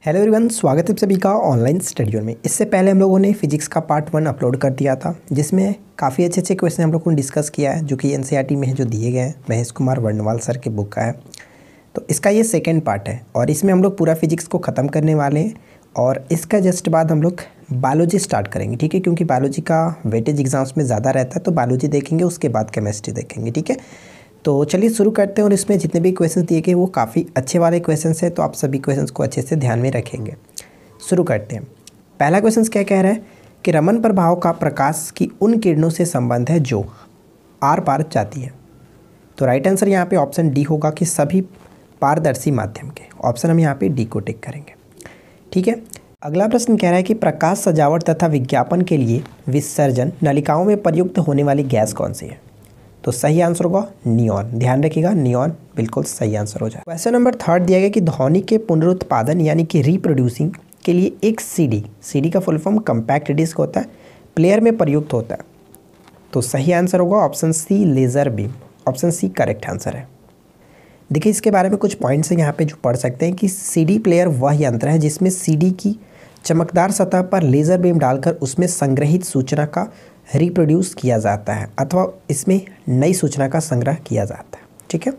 Hello everyone, स्वागत है सभी का ऑनलाइन स्टडी में। इससे पहले हम लोगों ने फिजिक्स का पार्ट 1 अपलोड कर दिया था, जिसमें काफ़ी अच्छे क्वेश्चन हम लोगों ने डिस्कस किया है, जो कि एनसीईआरटी में है, जो दिए गए हैं महेश कुमार वर्णवाल सर के बुक का है। तो इसका ये सेकेंड पार्ट है और इसमें हम लोग पूरा फिजिक्स को ख़त्म करने वाले हैं और इसका जस्ट बाद हम लोग बायोलॉजी स्टार्ट करेंगे, ठीक है। क्योंकि बायोलॉजी का वेटेज एग्जाम्स में ज़्यादा रहता है, तो बायोलॉजी देखेंगे, उसके बाद केमिस्ट्री देखेंगे, ठीक है। तो चलिए शुरू करते हैं। और इसमें जितने भी क्वेश्चंस दिए गए वो काफ़ी अच्छे वाले क्वेश्चंस हैं, तो आप सभी क्वेश्चंस को अच्छे से ध्यान में रखेंगे। शुरू करते हैं। पहला क्वेश्चन क्या कह रहा है कि रमन प्रभाव का प्रकाश की उन किरणों से संबंध है जो आर पार जाती है। तो राइट आंसर यहाँ पे ऑप्शन डी होगा कि सभी पारदर्शी माध्यम के। ऑप्शन हम यहाँ पे डी को टिक करेंगे, ठीक है। अगला प्रश्न कह रहा है कि प्रकाश सजावट तथा विज्ञापन के लिए विसर्जन नलिकाओं में प्रयुक्त होने वाली गैस कौन सी है। तो सही आंसर होगा नियॉन। ध्यान रखिएगा, नियॉन बिल्कुल सही आंसर हो जाए। क्वेश्चन नंबर 3 दिया गया कि ध्वनि के पुनरुत्पादन यानी कि रिप्रोड्यूसिंग के लिए एक सीडी का फुल फॉर्म कम्पैक्ट डिस्क होता है, प्लेयर में प्रयुक्त होता है। तो सही आंसर होगा option C laser beam. Option C correct answer है। देखिए इसके बारे में कुछ पॉइंट्स हैं यहाँ पे जो पढ़ सकते हैं कि सीडी प्लेयर वह यंत्र है जिसमें सीडी की चमकदार सतह पर लेज़र बीम डालकर उसमें संग्रहित सूचना का रिप्रोड्यूस किया जाता है अथवा इसमें नई सूचना का संग्रह किया जाता है, ठीक है।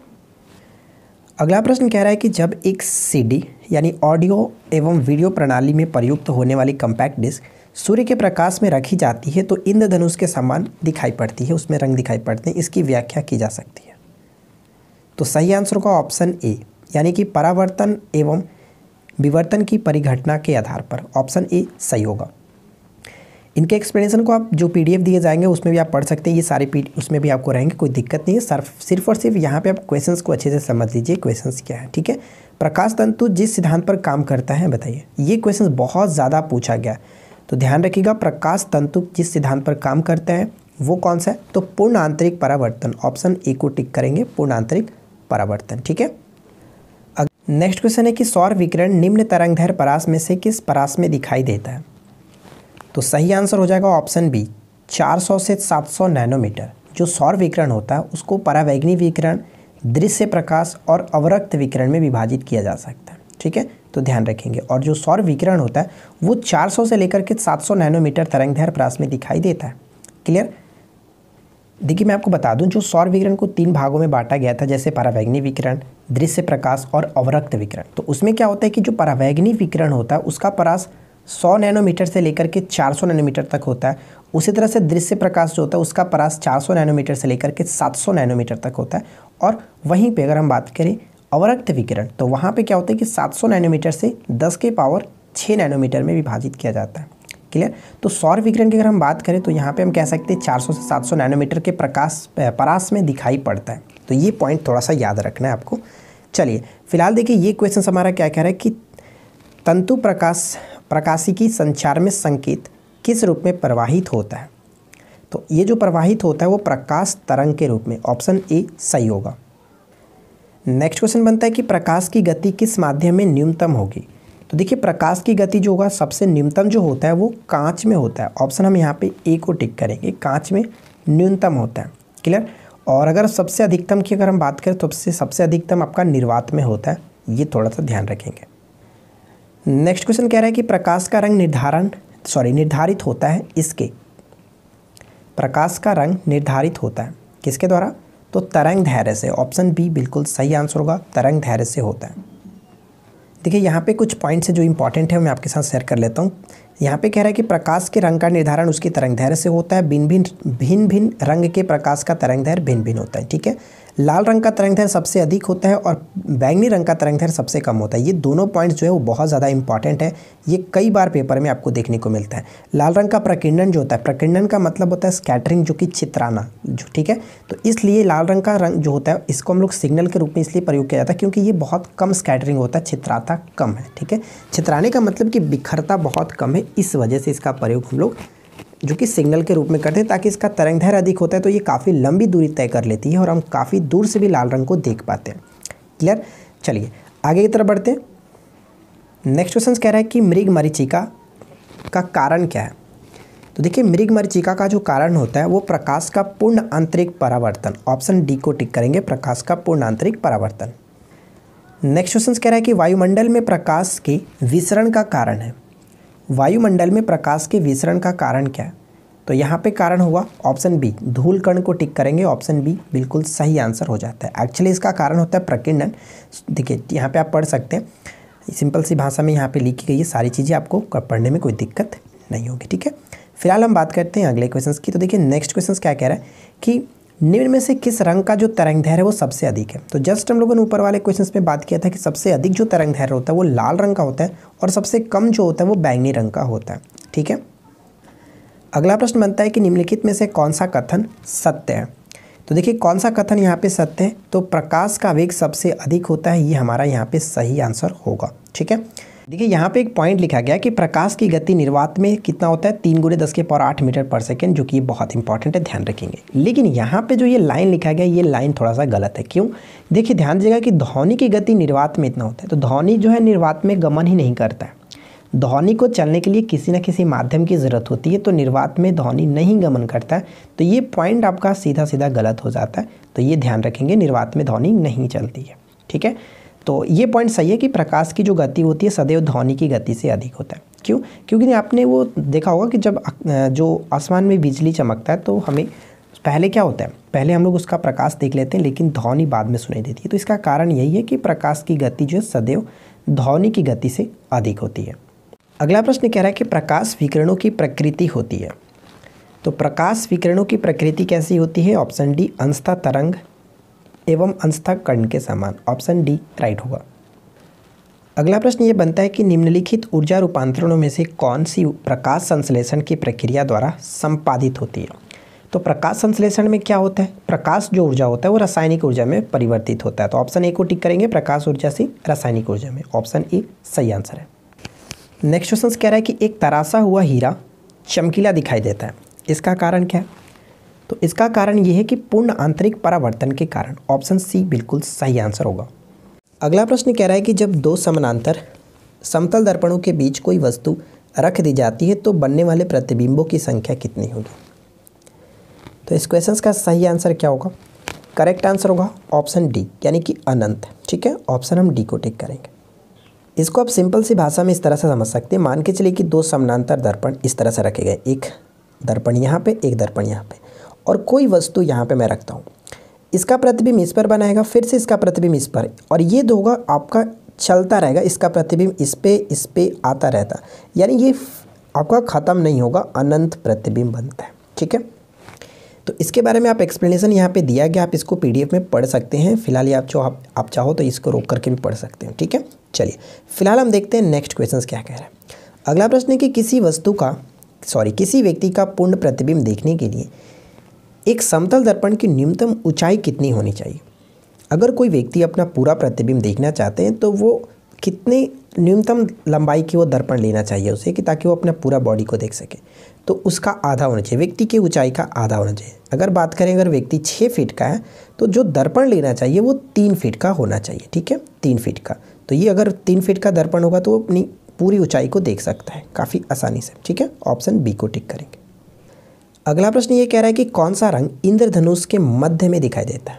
अगला प्रश्न कह रहा है कि जब एक सीडी यानी ऑडियो एवं वीडियो प्रणाली में प्रयुक्त होने वाली कम्पैक्ट डिस्क सूर्य के प्रकाश में रखी जाती है तो इंद्रधनुष के समान दिखाई पड़ती है, उसमें रंग दिखाई पड़ते हैं। इसकी व्याख्या की जा सकती है। तो सही आंसर होगा ऑप्शन ए, यानी कि परावर्तन एवं विवर्तन की परिघटना के आधार पर। ऑप्शन ए सही होगा। इनके एक्सप्लेनेशन को आप जो पीडीएफ दिए जाएंगे उसमें भी आप पढ़ सकते हैं। ये सारे उसमें भी आपको रहेंगे, कोई दिक्कत नहीं है। सिर्फ और सिर्फ यहाँ पे आप क्वेश्चंस को अच्छे से समझ लीजिए, क्वेश्चंस क्या है, ठीक है। प्रकाश तंतु जिस सिद्धांत पर काम करता है बताइए। ये क्वेश्चंस बहुत ज़्यादा पूछा गया, तो ध्यान रखिएगा। प्रकाश तंतु जिस सिद्धांत पर काम करता है वो कौन सा है, तो पूर्ण आंतरिक परावर्तन। ऑप्शन ए को टिक करेंगे, पूर्ण आंतरिक परावर्तन, ठीक है। नेक्स्ट क्वेश्चन है कि सौर विकिरण निम्न तरंगदैर्घ्य परास में से किस परास में दिखाई देता है। तो सही आंसर हो जाएगा ऑप्शन बी 400 से 700 नैनोमीटर। जो सौर विकिरण होता है उसको परावैंगनी विकिरण, दृश्य प्रकाश और अवरक्त विकिरण में विभाजित किया जा सकता है, ठीक है। तो ध्यान रखेंगे। और जो सौर विकिरण होता है वो 400 से लेकर के 700 नैनोमीटर तरंगदैर्घ्य परास में दिखाई देता है। क्लियर। देखिए मैं आपको बता दूं, जो सौर विकिरण को 3 भागों में बांटा गया था, जैसे परावैंगनी विकिरण, दृश्य प्रकाश और अवरक्त विकिरण। तो उसमें क्या होता है कि जो परावैंगनी विकिरण होता है उसका परास 100 नैनोमीटर से लेकर के 400 नैनोमीटर तक होता है। उसी तरह से दृश्य प्रकाश जो होता है उसका परास 400 नैनोमीटर से लेकर के 700 नैनोमीटर तक होता है। और वहीं पे अगर हम बात करें अवरक्त विकिरण, तो वहाँ पे क्या होता है कि 700 नैनोमीटर से 10 के पावर 6 नैनोमीटर में विभाजित किया जाता है। क्लियर। तो सौर विकिरण की अगर हम बात करें तो यहाँ पे हम कह सकते हैं 400 से 700 नैनोमीटर के परास में दिखाई पड़ता है। तो ये पॉइंट थोड़ा सा याद रखना है आपको। चलिए फिलहाल देखिए ये क्वेश्चन हमारा क्या कह रहा है कि तंतु प्रकाशिकी संचार में संकेत किस रूप में प्रवाहित होता है। तो ये जो प्रवाहित होता है वो प्रकाश तरंग के रूप में। ऑप्शन ए सही होगा। नेक्स्ट क्वेश्चन बनता है कि प्रकाश की गति किस माध्यम में न्यूनतम होगी। तो देखिए प्रकाश की गति जो होगा सबसे न्यूनतम जो होता है वो कांच में होता है। ऑप्शन हम यहाँ पे ए को टिक करेंगे, कांच में न्यूनतम होता है। क्लियर। और अगर सबसे अधिकतम की अगर हम बात करें तो सबसे अधिकतम आपका निर्वात में होता है। ये थोड़ा सा ध्यान रखेंगे। नेक्स्ट क्वेश्चन कह रहा है कि प्रकाश का रंग निर्धारित होता है इसके। प्रकाश का रंग निर्धारित होता है किसके द्वारा, तो तरंगदैर्घ्य से। ऑप्शन बी बिल्कुल सही आंसर होगा, तरंगदैर्घ्य से होता है। देखिए यहाँ पे कुछ पॉइंट्स है जो इंपॉर्टेंट है, मैं आपके साथ शेयर कर लेता हूँ। यहाँ पे कह रहा है कि प्रकाश के रंग का निर्धारण उसकी तरंगदैर्घ्य से होता है। भिन्न भिन्न रंग के प्रकाश का तरंगदैर्घ्य भिन्न भिन्न होता है, ठीक है। लाल रंग का तरंगदैर्घ्य सबसे अधिक होता है और बैंगनी रंग का तरंगदैर्घ्य सबसे कम होता है। ये दोनों पॉइंट्स जो है वो बहुत ज़्यादा इंपॉर्टेंट है। ये कई बार पेपर में आपको देखने को मिलता है। लाल रंग का प्रकीर्णन जो होता है, प्रकीर्णन का मतलब होता है स्कैटरिंग, जो कि छितराना, जो ठीक है। तो इसलिए लाल रंग का रंग जो होता है इसको हम लोग सिग्नल के रूप में इसलिए प्रयोग किया जाता है क्योंकि ये बहुत कम स्कैटरिंग होता है, छितराता कम है, ठीक है। छितराने का मतलब कि बिखरता बहुत कम है, इस वजह से इसका प्रयोग हम लोग जो कि सिग्नल के रूप में करते हैं, ताकि इसका तरंगदैर्घ्य अधिक होता है तो ये काफ़ी लंबी दूरी तय कर लेती है और हम काफ़ी दूर से भी लाल रंग को देख पाते हैं। क्लियर। चलिए आगे की तरफ बढ़ते हैं। नेक्स्ट क्वेश्चन कह रहा है कि मृग मरीचिका का कारण क्या है। तो देखिए मृग मरीचिका का जो कारण होता है वो प्रकाश का पूर्ण आंतरिक परावर्तन। ऑप्शन डी को टिक करेंगे, प्रकाश का पूर्ण आंतरिक परावर्तन। नेक्स्ट क्वेश्चन कह रहा है कि वायुमंडल में प्रकाश के विसरण का कारण है। वायुमंडल में प्रकाश के विसरण का कारण क्या है? तो यहाँ पे कारण होगा ऑप्शन बी, धूल कण को टिक करेंगे, ऑप्शन बी बिल्कुल सही आंसर हो जाता है। एक्चुअली इसका कारण होता है प्रकीर्णन। देखिए यहाँ पे आप पढ़ सकते हैं, सिंपल सी भाषा में यहाँ पे लिखी गई है सारी चीज़ें, आपको पढ़ने में कोई दिक्कत नहीं होगी। ठीक है, फिलहाल हम बात करते हैं अगले क्वेश्चन की। तो देखिए नेक्स्ट क्वेश्चन क्या कह रहा है कि निम्न में से किस रंग का जो तरंगदैर्घ्य है वो सबसे अधिक है? तो जस्ट हम लोगों ने ऊपर वाले क्वेश्चन में बात किया था कि सबसे अधिक जो तरंगदैर्घ्य होता है वो लाल रंग का होता है और सबसे कम जो होता है वो बैंगनी रंग का होता है। ठीक है, अगला प्रश्न बनता है कि निम्नलिखित में से कौन सा कथन सत्य है? तो देखिए कौन सा कथन यहाँ पे सत्य है? तो प्रकाश का वेग सबसे अधिक होता है, ये हमारा यहाँ पे सही आंसर होगा। ठीक है, देखिए यहाँ पे एक पॉइंट लिखा गया कि प्रकाश की गति निर्वात में कितना होता है, 3 × 10⁸ मीटर पर सेकेंड, जो कि ये बहुत इंपॉर्टेंट है, ध्यान रखेंगे। लेकिन यहाँ पे जो ये लाइन लिखा गया, ये लाइन थोड़ा सा गलत है। क्यों? देखिए ध्यान दीजिएगा कि ध्वनि की गति निर्वात में इतना होता है, तो ध्वनि जो है निर्वात में गमन ही नहीं करता है। ध्वनि को चलने के लिए किसी न किसी माध्यम की ज़रूरत होती है, तो निर्वात में ध्वनि नहीं गमन करता है, तो ये पॉइंट आपका सीधा सीधा गलत हो जाता है। तो ये ध्यान रखेंगे, निर्वात में ध्वनि नहीं चलती है। ठीक है, तो ये पॉइंट सही है कि प्रकाश की जो गति होती है सदैव ध्वनि की गति से अधिक होता है। क्यों? क्योंकि आपने वो देखा होगा कि जब जो आसमान में बिजली चमकता है तो हमें पहले क्या होता है, पहले हम लोग उसका प्रकाश देख लेते हैं, लेकिन ध्वनि बाद में सुनाई देती है। तो इसका कारण यही है कि प्रकाश की गति जो है सदैव ध्वनि की गति से अधिक होती है। अगला प्रश्न कह रहा है कि प्रकाश विकिरणों की प्रकृति होती है। तो प्रकाश विकिरणों की प्रकृति कैसी होती है? ऑप्शन डी, अंशतः तरंग एवं अंशतः कण के समान, ऑप्शन डी राइट होगा। अगला प्रश्न ये बनता है कि निम्नलिखित ऊर्जा रूपांतरणों में से कौन सी प्रकाश संश्लेषण की प्रक्रिया द्वारा संपादित होती है? तो प्रकाश संश्लेषण में क्या होता है? प्रकाश जो ऊर्जा होता है वो रासायनिक ऊर्जा में परिवर्तित होता है। तो ऑप्शन ए को टिक करेंगे, प्रकाश ऊर्जा से रासायनिक ऊर्जा में, ऑप्शन ए सही आंसर है। नेक्स्ट क्वेश्चन कह रहा है कि एक तराशा हुआ हीरा चमकीला दिखाई देता है, इसका कारण क्या है? तो इसका कारण ये है कि पूर्ण आंतरिक परावर्तन के कारण, ऑप्शन सी बिल्कुल सही आंसर होगा। अगला प्रश्न कह रहा है कि जब दो समानांतर समतल दर्पणों के बीच कोई वस्तु रख दी जाती है तो बनने वाले प्रतिबिंबों की संख्या कितनी होगी? तो इस क्वेश्चन का सही आंसर क्या होगा? करेक्ट आंसर होगा ऑप्शन डी, यानी कि अनंत। ठीक है, ऑप्शन हम डी को टिक करेंगे। इसको आप सिंपल सी भाषा में इस तरह से समझ सकते हैं, मान के चलिए कि दो समानांतर दर्पण इस तरह से रखे गए, एक दर्पण यहाँ पे, एक दर्पण यहाँ पे, और कोई वस्तु यहाँ पे मैं रखता हूँ, इसका प्रतिबिंब इस पर बनाएगा, फिर से इसका प्रतिबिंब इस पर, और ये दोगा आपका चलता रहेगा, इसका प्रतिबिंब इस पे आता रहता, यानी ये आपका ख़त्म नहीं होगा, अनंत प्रतिबिंब बनता है। ठीक है, तो इसके बारे में आप एक्सप्लेनेशन यहाँ पे दिया गया, आप इसको पीडीएफ में पढ़ सकते हैं। फिलहाल ये आप चाहो तो इसको रोक करके भी पढ़ सकते हैं। ठीक है, चलिए फिलहाल हम देखते हैं नेक्स्ट क्वेश्चन क्या कह रहा है। अगला प्रश्न है कि किसी व्यक्ति का पूर्ण प्रतिबिंब देखने के लिए एक समतल दर्पण की न्यूनतम ऊंचाई कितनी होनी चाहिए? अगर कोई व्यक्ति अपना पूरा प्रतिबिंब देखना चाहते हैं तो वो कितने न्यूनतम लंबाई की वो दर्पण लेना चाहिए उसे, कि ताकि वो अपना पूरा बॉडी को देख सके? तो उसका आधा होना चाहिए, व्यक्ति की ऊंचाई का आधा होना चाहिए। अगर बात करें, अगर व्यक्ति 6 फीट का है तो जो दर्पण लेना चाहिए वो 3 फीट का होना चाहिए। ठीक है, 3 फीट का। तो ये अगर 3 फीट का दर्पण होगा तो वो अपनी पूरी ऊंचाई को देख सकता है काफ़ी आसानी से। ठीक है, ऑप्शन बी को टिक करेंगे। अगला प्रश्न ये कह रहा है कि कौन सा रंग इंद्रधनुष के मध्य में दिखाई देता है?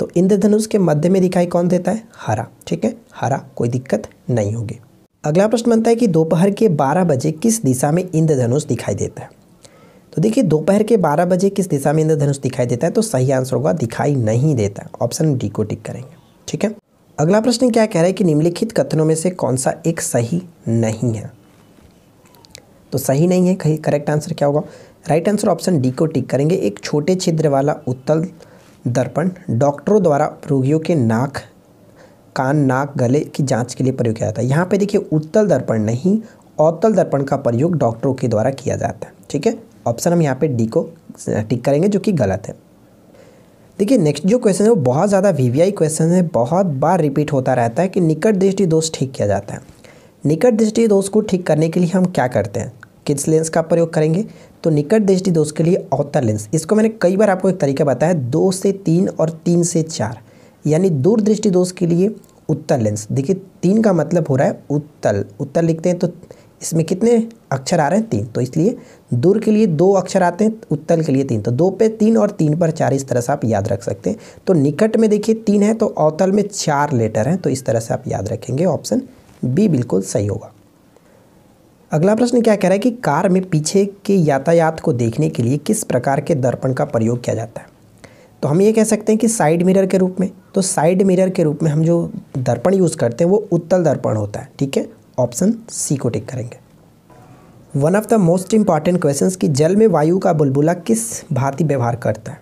तो इंद्रधनुष के मध्य में दिखाई कौन देता है? हरा। ठीक है, हरा, कोई दिक्कत नहीं होगी। अगला प्रश्न बनता है कि दोपहर के 12 बजे किस दिशा में इंद्रधनुष दिखाई देता है? तो देखिए दोपहर के 12 बजे किस दिशा में इंद्रधनुष दिखाई देता है? तो सही आंसर होगा दिखाई नहीं देता, ऑप्शन डी को टिक करेंगे। ठीक है, अगला प्रश्न क्या कह रहा है कि निम्नलिखित कथनों में से कौन सा एक सही नहीं है? तो सही नहीं है, करेक्ट आंसर क्या होगा? राइट आंसर ऑप्शन डी को टिक करेंगे। एक छोटे छिद्र वाला उत्तल दर्पण डॉक्टरों द्वारा रोगियों के नाक, कान, नाक, गले की जांच के लिए प्रयोग किया जाता है। यहाँ पे देखिए उत्तल दर्पण नहीं, अवतल दर्पण का प्रयोग डॉक्टरों के द्वारा किया जाता है। ठीक है, ऑप्शन हम यहाँ पे डी को टिक करेंगे, जो कि गलत है। देखिए नेक्स्ट जो क्वेश्चन है वो बहुत ज़्यादा वीवीआई क्वेश्चन है, बहुत बार रिपीट होता रहता है कि निकट दृष्टि दोष ठीक किया जाता है। निकट दृष्टि दोष को ठीक करने के लिए हम क्या करते हैं? किस लेंस का प्रयोग करेंगे? तो निकट दृष्टि दोष के लिए अवतल लेंस। इसको मैंने कई बार आपको एक तरीका बताया, 2 से 3 और 3 से 4, यानी दूर दृष्टि दोष के लिए उत्तल लेंस। देखिए 3 का मतलब हो रहा है उत्तल, उत्तल लिखते हैं तो इसमें कितने अक्षर आ रहे हैं 3, तो इसलिए दूर के लिए 2 अक्षर आते हैं, उत्तल के लिए 3, तो 2 पे 3 और 3 पर 4 इस तरह से आप याद रख सकते हैं। तो निकट में देखिए 3 है तो अवतल में 4 लेटर हैं, तो इस तरह से आप याद रखेंगे। ऑप्शन बी बिल्कुल सही होगा। अगला प्रश्न क्या कह रहा है कि कार में पीछे के यातायात को देखने के लिए किस प्रकार के दर्पण का प्रयोग किया जाता है। तो हम ये कह सकते हैं कि साइड मिरर के रूप में। तो साइड मिरर के रूप में हम जो दर्पण यूज़ करते हैं वो उत्तल दर्पण होता है, ठीक है। ऑप्शन सी को टिक करेंगे। One of the most important questions कि जल में वायु का बुलबुला किस भांति व्यवहार करता है।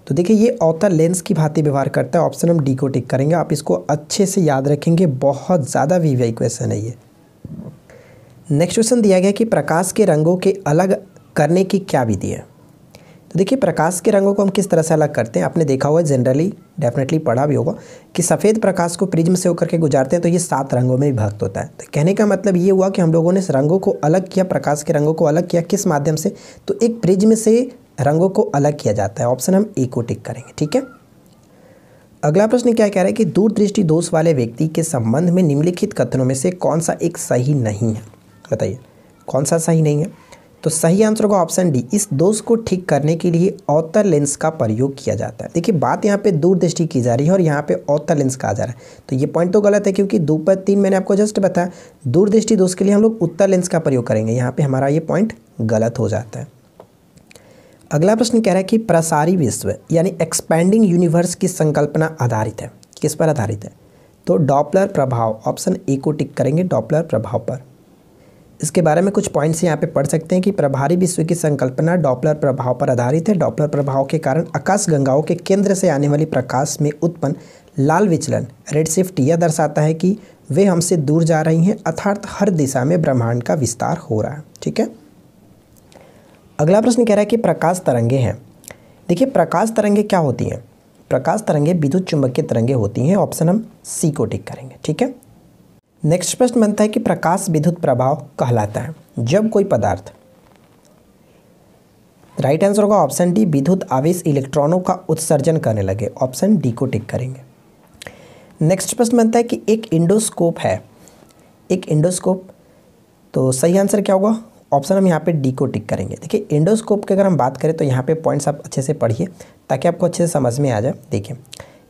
तो देखिए ये अवतल लेंस की भांति व्यवहार करता है। ऑप्शन हम डी को टिक करेंगे। आप इसको अच्छे से याद रखेंगे, बहुत ज़्यादा वीवीआई क्वेश्चन है ये। नेक्स्ट क्वेश्चन दिया गया कि प्रकाश के रंगों के अलग करने की क्या विधि है। तो देखिए प्रकाश के रंगों को हम किस तरह से अलग करते हैं। आपने देखा होगा, जनरली डेफिनेटली पढ़ा भी होगा कि सफ़ेद प्रकाश को प्रिज्म से होकर के गुजारते हैं तो ये 7 रंगों में विभक्त होता है। तो कहने का मतलब ये हुआ कि हम लोगों ने इस रंगों को अलग किया, प्रकाश के रंगों को अलग किया किस माध्यम से, तो एक प्रिज्म से रंगों को अलग किया जाता है। ऑप्शन हम ए को टिक करेंगे, ठीक है। अगला प्रश्न क्या कह रहा है कि दूरदृष्टि दोष वाले व्यक्ति के संबंध में निम्नलिखित कथनों में से कौन सा एक सही नहीं है। बताइए कौन सा सही नहीं है। तो सही आंसर होगा ऑप्शन डी, इस दोष को ठीक करने के लिए अवतल लेंस का प्रयोग किया जाता है। देखिए बात यहाँ पे दूरदृष्टि की जा रही है और यहाँ पे अवतल लेंस कहा जा रहा है, तो ये पॉइंट तो गलत है क्योंकि 2 पर 3 मैंने आपको जस्ट बताया, दूरदृष्टि दोष के लिए हम लोग उत्तल लेंस का प्रयोग करेंगे, यहाँ पे हमारा ये पॉइंट गलत हो जाता है। अगला प्रश्न कह रहा है कि प्रसारी विश्व यानी एक्सपैंडिंग यूनिवर्स की संकल्पना आधारित है, किस पर आधारित है। तो डॉपलर प्रभाव, ऑप्शन ए को टिक करेंगे, डॉपलर प्रभाव पर। इसके बारे में कुछ पॉइंट्स यहाँ पे पढ़ सकते हैं कि प्रभारी विश्व की संकल्पना डॉपलर प्रभाव पर आधारित है। डॉपलर प्रभाव के कारण आकाशगंगाओं के केंद्र से आने वाली प्रकाश में उत्पन्न लाल विचलन रेडशिफ्ट यह दर्शाता है कि वे हमसे दूर जा रही हैं, अर्थात हर दिशा में ब्रह्मांड का विस्तार हो रहा है, ठीक है। अगला प्रश्न कह रहा है कि प्रकाश तरंगे हैं। देखिए प्रकाश तरंगे क्या होती हैं। प्रकाश तरंगे विद्युत चुंबकीय तरंगे होती हैं। ऑप्शन हम सी को टिक करेंगे, ठीक है। नेक्स्ट प्रश्न बनता है कि प्रकाश विद्युत प्रभाव कहलाता है जब कोई पदार्थ, राइट आंसर होगा ऑप्शन डी, विद्युत आवेश इलेक्ट्रॉनों का उत्सर्जन करने लगे। ऑप्शन डी को टिक करेंगे। नेक्स्ट प्रश्न बनता है कि एक इंडोस्कोप है, एक इंडोस्कोप, तो सही आंसर क्या होगा। ऑप्शन हम यहाँ पे डी को टिक करेंगे। देखिए इंडोस्कोप की अगर हम बात करें तो यहाँ पे पॉइंट्स आप अच्छे से पढ़िए ताकि आपको अच्छे से समझ में आ जाए। देखिए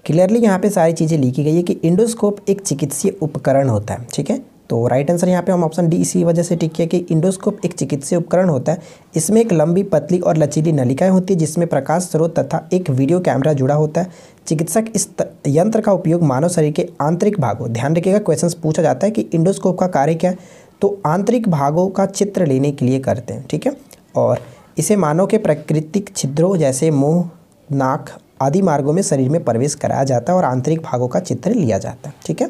क्लियरली यहाँ पे सारी चीज़ें लिखी गई है कि इंडोस्कोप एक चिकित्सीय उपकरण होता है, ठीक है। तो राइट आंसर यहाँ पे हम ऑप्शन डी इसी वजह से टिक किया कि इंडोस्कोप एक चिकित्सीय उपकरण होता है। इसमें एक लंबी पतली और लचीली नलिकाएं होती है जिसमें प्रकाश स्रोत तथा एक वीडियो कैमरा जुड़ा होता है। चिकित्सक इस यंत्र का उपयोग मानव शरीर के आंतरिक भागों, ध्यान रखिएगा क्वेश्चन पूछा जाता है कि इंडोस्कोप का कार्य क्या है, तो आंतरिक भागों का चित्र लेने के लिए करते हैं, ठीक है। और इसे मानव के प्राकृतिक छिद्रों जैसे मुंह, नाक आदि मार्गों में शरीर में प्रवेश कराया जाता है और आंतरिक भागों का चित्र लिया जाता है, ठीक है।